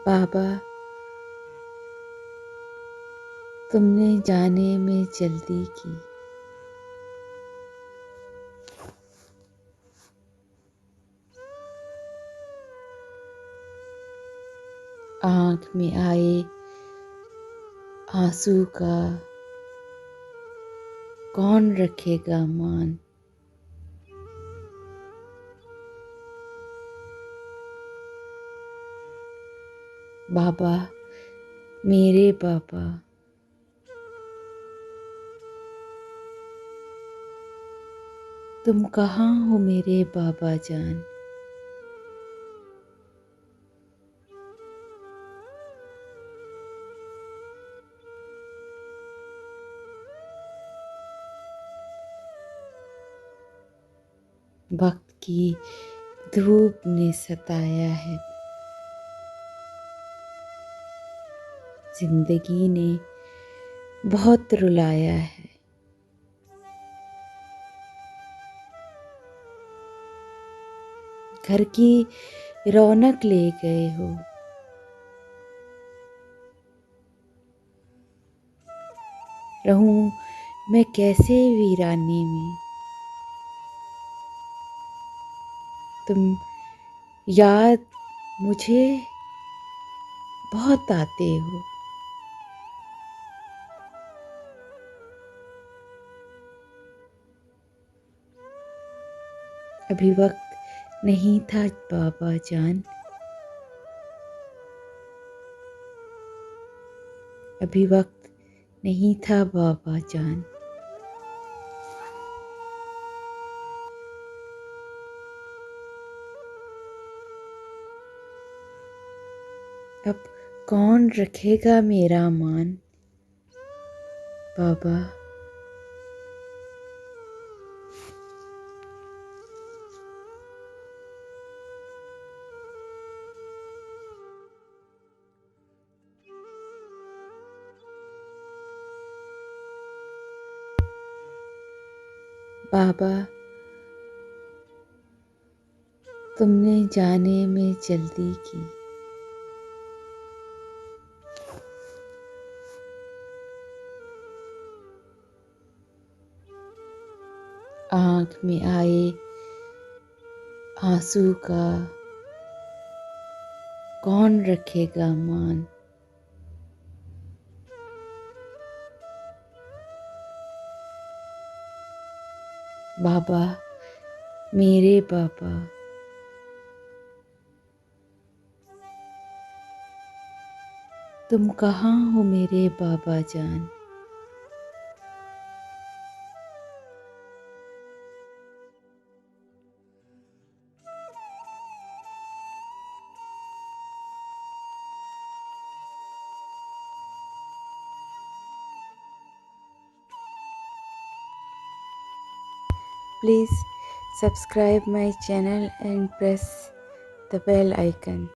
बाबा, तुमने जाने में जल्दी की। आँख में आए आंसू का कौन रखेगा मान। बाबा, मेरे बाबा, तुम कहाँ हो मेरे बाबा जान। वक्त की धूप ने सताया है, जिंदगी ने बहुत रुलाया है। घर की रौनक ले गए हो, रहूं मैं कैसे वीराने में। तुम याद मुझे बहुत आते हो। अभी वक्त नहीं था बाबा जान, अभी वक्त नहीं था बाबा जान। अब कौन रखेगा मेरा मान। बाबा, बाबा, तुमने जाने में जल्दी की। आँख में आए आंसू का कौन रखेगा मान। बाबा, मेरे बाबा, तुम कहाँ हो मेरे बाबा जान। Please subscribe my channel and press the bell icon.